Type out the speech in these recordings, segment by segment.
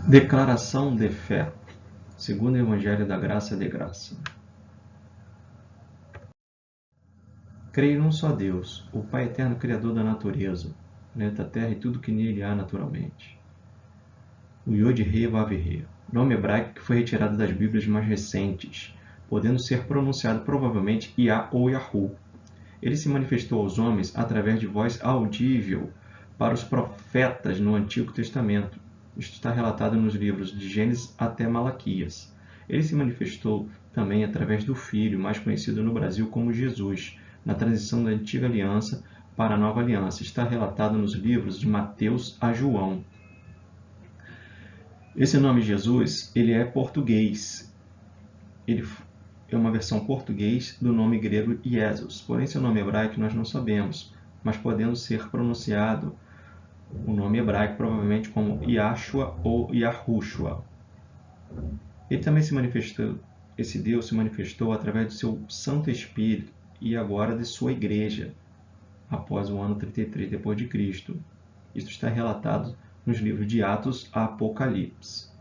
Declaração de fé, segundo o Evangelho da Graça de Graça. Creio num só Deus, o Pai eterno Criador da natureza, planeta Terra e tudo que nele há naturalmente. O Yod-He Vav-He, nome hebraico que foi retirado das Bíblias mais recentes, podendo ser pronunciado provavelmente Yah ou Yahu. Ele se manifestou aos homens através de voz audível para os profetas no Antigo Testamento. Isto está relatado nos livros de Gênesis até Malaquias. Ele se manifestou também através do Filho, mais conhecido no Brasil como Jesus, na transição da Antiga Aliança para a Nova Aliança. Está relatado nos livros de Mateus a João. Esse nome Jesus, ele é português. Ele é uma versão português do nome grego Jesus. Porém, seu nome hebraico nós não sabemos, mas podendo ser pronunciado o nome hebraico provavelmente como Yahshua ou Yahushua. Ele também se manifestou, esse Deus se manifestou através do seu Santo Espírito e agora de sua igreja, após o ano 33 depois de Cristo. Isto está relatado nos livros de Atos a Apocalipse.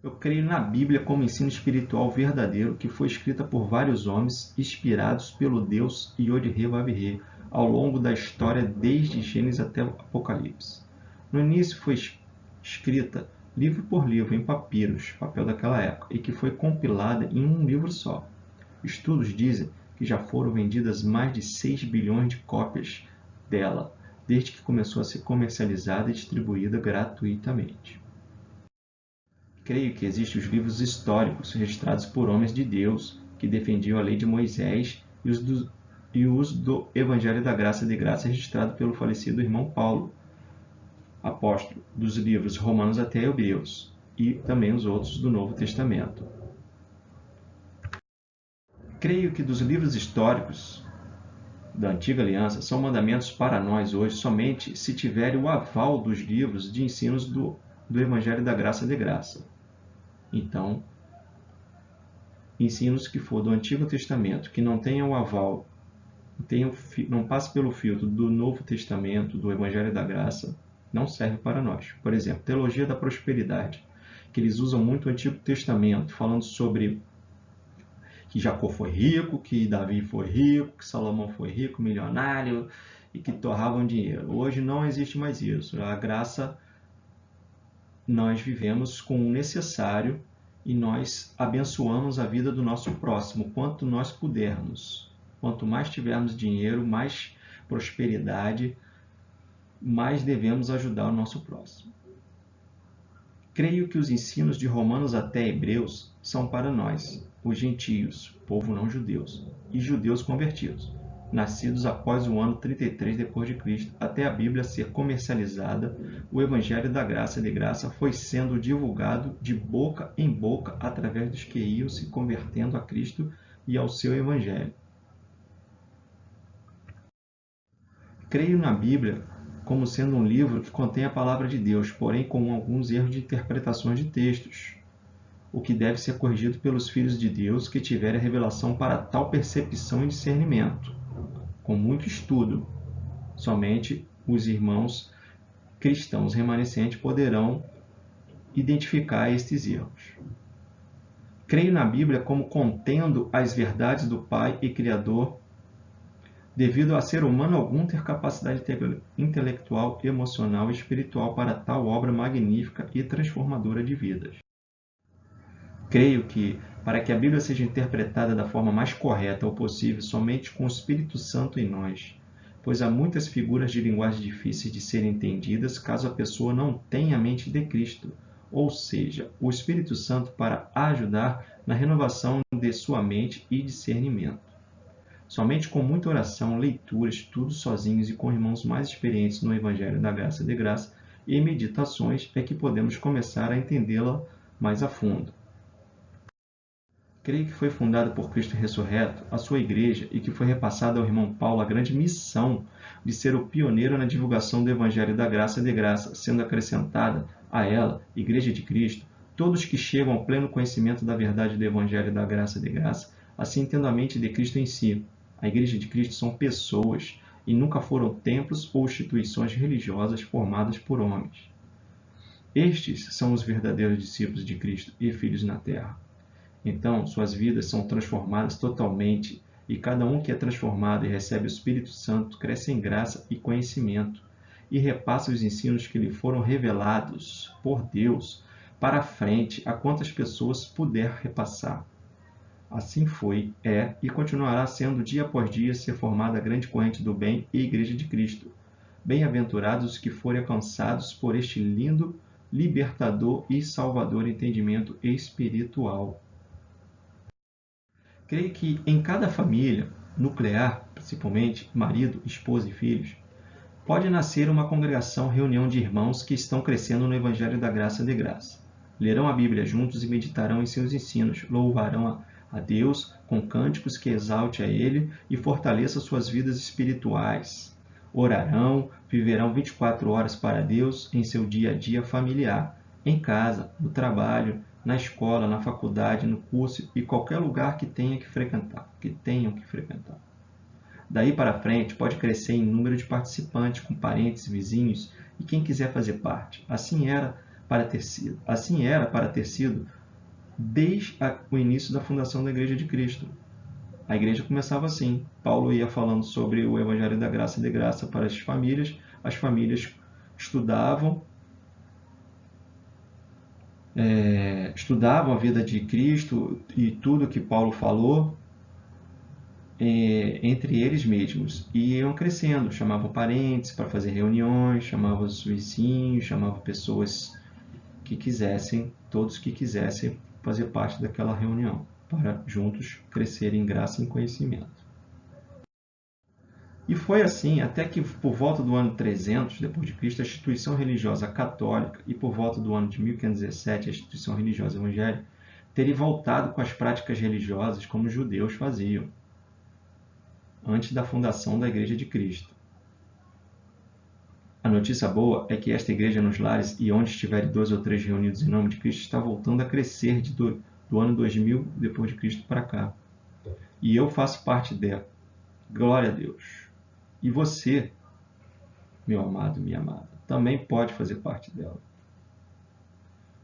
Eu creio na Bíblia como ensino espiritual verdadeiro que foi escrita por vários homens inspirados pelo Deus Yod-He Vav-He ao longo da história desde Gênesis até o Apocalipse. No início foi escrita livro por livro em papiros, papel daquela época, e que foi compilada em um livro só. Estudos dizem que já foram vendidas mais de 6 bilhões de cópias dela, desde que começou a ser comercializada e distribuída gratuitamente. Creio que existem os livros históricos registrados por homens de Deus que defendiam a lei de Moisés e os do Evangelho da Graça de Graça registrado pelo falecido irmão Paulo, apóstolo dos livros Romanos até Hebreus, e também os outros do Novo Testamento. Creio que dos livros históricos da Antiga Aliança são mandamentos para nós hoje somente se tiverem o aval dos livros de ensinos do Evangelho da Graça de Graça. Então, ensinos que for do Antigo Testamento, que não tenham o aval, não passe pelo filtro do Novo Testamento, do Evangelho da Graça, não serve para nós. Por exemplo, teologia da prosperidade, que eles usam muito o Antigo Testamento, falando sobre que Jacó foi rico, que Davi foi rico, que Salomão foi rico, milionário, e que torravam dinheiro. Hoje não existe mais isso. A graça, nós vivemos com o necessário e nós abençoamos a vida do nosso próximo, quanto nós pudermos. Quanto mais tivermos dinheiro, mais prosperidade, mais devemos ajudar o nosso próximo. Creio que os ensinos de Romanos até Hebreus são para nós, os gentios, povo não judeus, e judeus convertidos, nascidos após o ano 33 depois de Cristo, até a Bíblia ser comercializada. O Evangelho da Graça de Graça foi sendo divulgado de boca em boca através dos que iam se convertendo a Cristo e ao seu Evangelho. Creio na Bíblia como sendo um livro que contém a palavra de Deus, porém com alguns erros de interpretações de textos, o que deve ser corrigido pelos filhos de Deus que tiverem a revelação para tal percepção e discernimento. Com muito estudo, somente os irmãos cristãos remanescentes poderão identificar estes erros. Creio na Bíblia como contendo as verdades do Pai e Criador, devido a ser humano algum ter capacidade intelectual, emocional e espiritual para tal obra magnífica e transformadora de vidas. Creio que, para que a Bíblia seja interpretada da forma mais correta ou possível, somente com o Espírito Santo em nós, pois há muitas figuras de linguagem difíceis de serem entendidas caso a pessoa não tenha a mente de Cristo, ou seja, o Espírito Santo para ajudar na renovação de sua mente e discernimento. Somente com muita oração, leitura, estudo sozinhos e com irmãos mais experientes no Evangelho da Graça de Graça e meditações é que podemos começar a entendê-la mais a fundo. Creio que foi fundada por Cristo ressurreto a sua igreja e que foi repassada ao irmão Paulo a grande missão de ser o pioneiro na divulgação do Evangelho da Graça de Graça, sendo acrescentada a ela, Igreja de Cristo, todos que chegam ao pleno conhecimento da verdade do Evangelho da Graça de Graça, assim tendo a mente de Cristo em si. A Igreja de Cristo são pessoas e nunca foram templos ou instituições religiosas formadas por homens. Estes são os verdadeiros discípulos de Cristo e filhos na terra. Então, suas vidas são transformadas totalmente, e cada um que é transformado e recebe o Espírito Santo cresce em graça e conhecimento, e repassa os ensinos que lhe foram revelados por Deus para a frente a quantas pessoas puder repassar. Assim foi, é e continuará sendo dia após dia ser formada a grande corrente do bem e Igreja de Cristo. Bem-aventurados os que forem alcançados por este lindo, libertador e salvador entendimento espiritual. Creio que em cada família, nuclear, principalmente marido, esposa e filhos, pode nascer uma congregação, reunião de irmãos que estão crescendo no Evangelho da Graça de Graça. Lerão a Bíblia juntos e meditarão em seus ensinos, louvarão a Deus com cânticos que exalte a Ele e fortaleça suas vidas espirituais. Orarão, viverão 24 horas para Deus em seu dia a dia familiar, em casa, no trabalho, na escola, na faculdade, no curso e qualquer lugar que tenham que frequentar. Daí para frente, pode crescer em número de participantes, com parentes, vizinhos e quem quiser fazer parte. Assim era para ter sido desde o início da fundação da Igreja de Cristo. A igreja começava assim. Paulo ia falando sobre o Evangelho da Graça e de Graça para as famílias estudavam a vida de Cristo e tudo que Paulo falou entre eles mesmos, e iam crescendo, chamavam parentes para fazer reuniões, chamavam os vizinhos, chamavam pessoas que quisessem, todos que quisessem fazer parte daquela reunião, para juntos crescerem em graça e em conhecimento. E foi assim até que, por volta do ano 300 depois de Cristo, a instituição religiosa católica e por volta do ano de 1517 a instituição religiosa evangélica teria voltado com as práticas religiosas como os judeus faziam antes da fundação da Igreja de Cristo. A notícia boa é que esta igreja nos lares e onde estiverem 2 ou 3 reunidos em nome de Cristo está voltando a crescer do ano 2000 depois de Cristo para cá. E eu faço parte dela. Glória a Deus. E você, meu amado, minha amada, também pode fazer parte dela.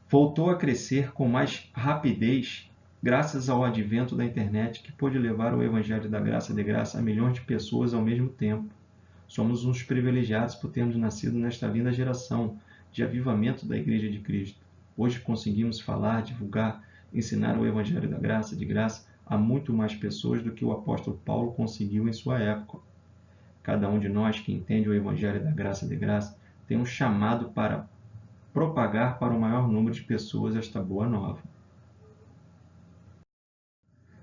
Voltou a crescer com mais rapidez graças ao advento da internet, que pôde levar o Evangelho da Graça de Graça a milhões de pessoas ao mesmo tempo. Somos uns privilegiados por termos nascido nesta linda geração de avivamento da Igreja de Cristo. Hoje conseguimos falar, divulgar, ensinar o Evangelho da Graça de Graça a muito mais pessoas do que o apóstolo Paulo conseguiu em sua época. Cada um de nós que entende o Evangelho da Graça de Graça tem um chamado para propagar para o maior número de pessoas esta boa nova.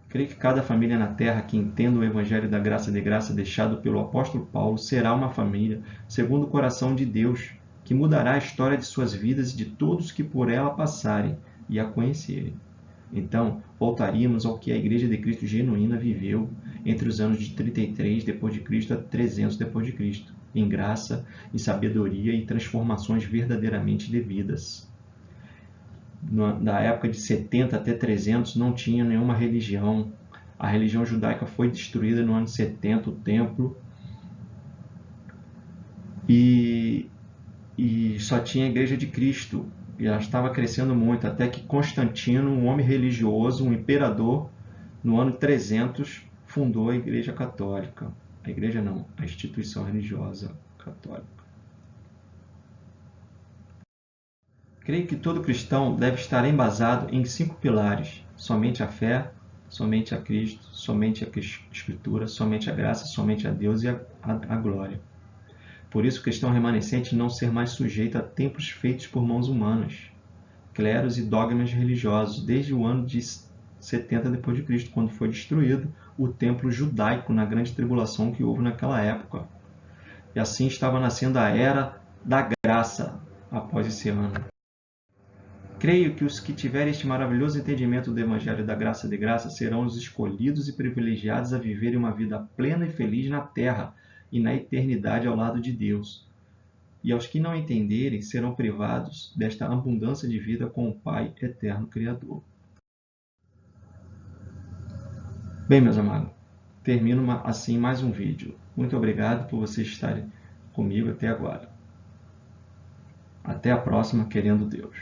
Creio que cada família na terra que entenda o Evangelho da Graça de Graça deixado pelo apóstolo Paulo será uma família segundo o coração de Deus, que mudará a história de suas vidas e de todos que por ela passarem e a conhecerem. Então, voltaríamos ao que a Igreja de Cristo genuína viveu entre os anos de 33 depois de Cristo a 300 depois de Cristo, em graça e sabedoria e transformações verdadeiramente devidas. Da época de 70 até 300 não tinha nenhuma religião. A religião judaica foi destruída no ano 70, o templo, e só tinha a Igreja de Cristo. E ela estava crescendo muito, até que Constantino, um homem religioso, um imperador, no ano 300, fundou a Igreja Católica. A igreja não, a instituição religiosa católica. Creio que todo cristão deve estar embasado em 5 pilares: somente a fé, somente a Cristo, somente a Escritura, somente a graça, somente a Deus e a glória. Por isso, o cristão remanescente não ser mais sujeito a templos feitos por mãos humanas, cleros e dogmas religiosos, desde o ano de 70 depois de Cristo, quando foi destruído o templo judaico na grande tribulação que houve naquela época. E assim estava nascendo a era da graça após esse ano. Creio que os que tiverem este maravilhoso entendimento do Evangelho da Graça de Graça serão os escolhidos e privilegiados a viverem uma vida plena e feliz na terra e na eternidade ao lado de Deus. E aos que não entenderem serão privados desta abundância de vida com o Pai Eterno Criador. Bem, meus amados, termino assim mais um vídeo. Muito obrigado por vocês estarem comigo até agora. Até a próxima, querendo Deus.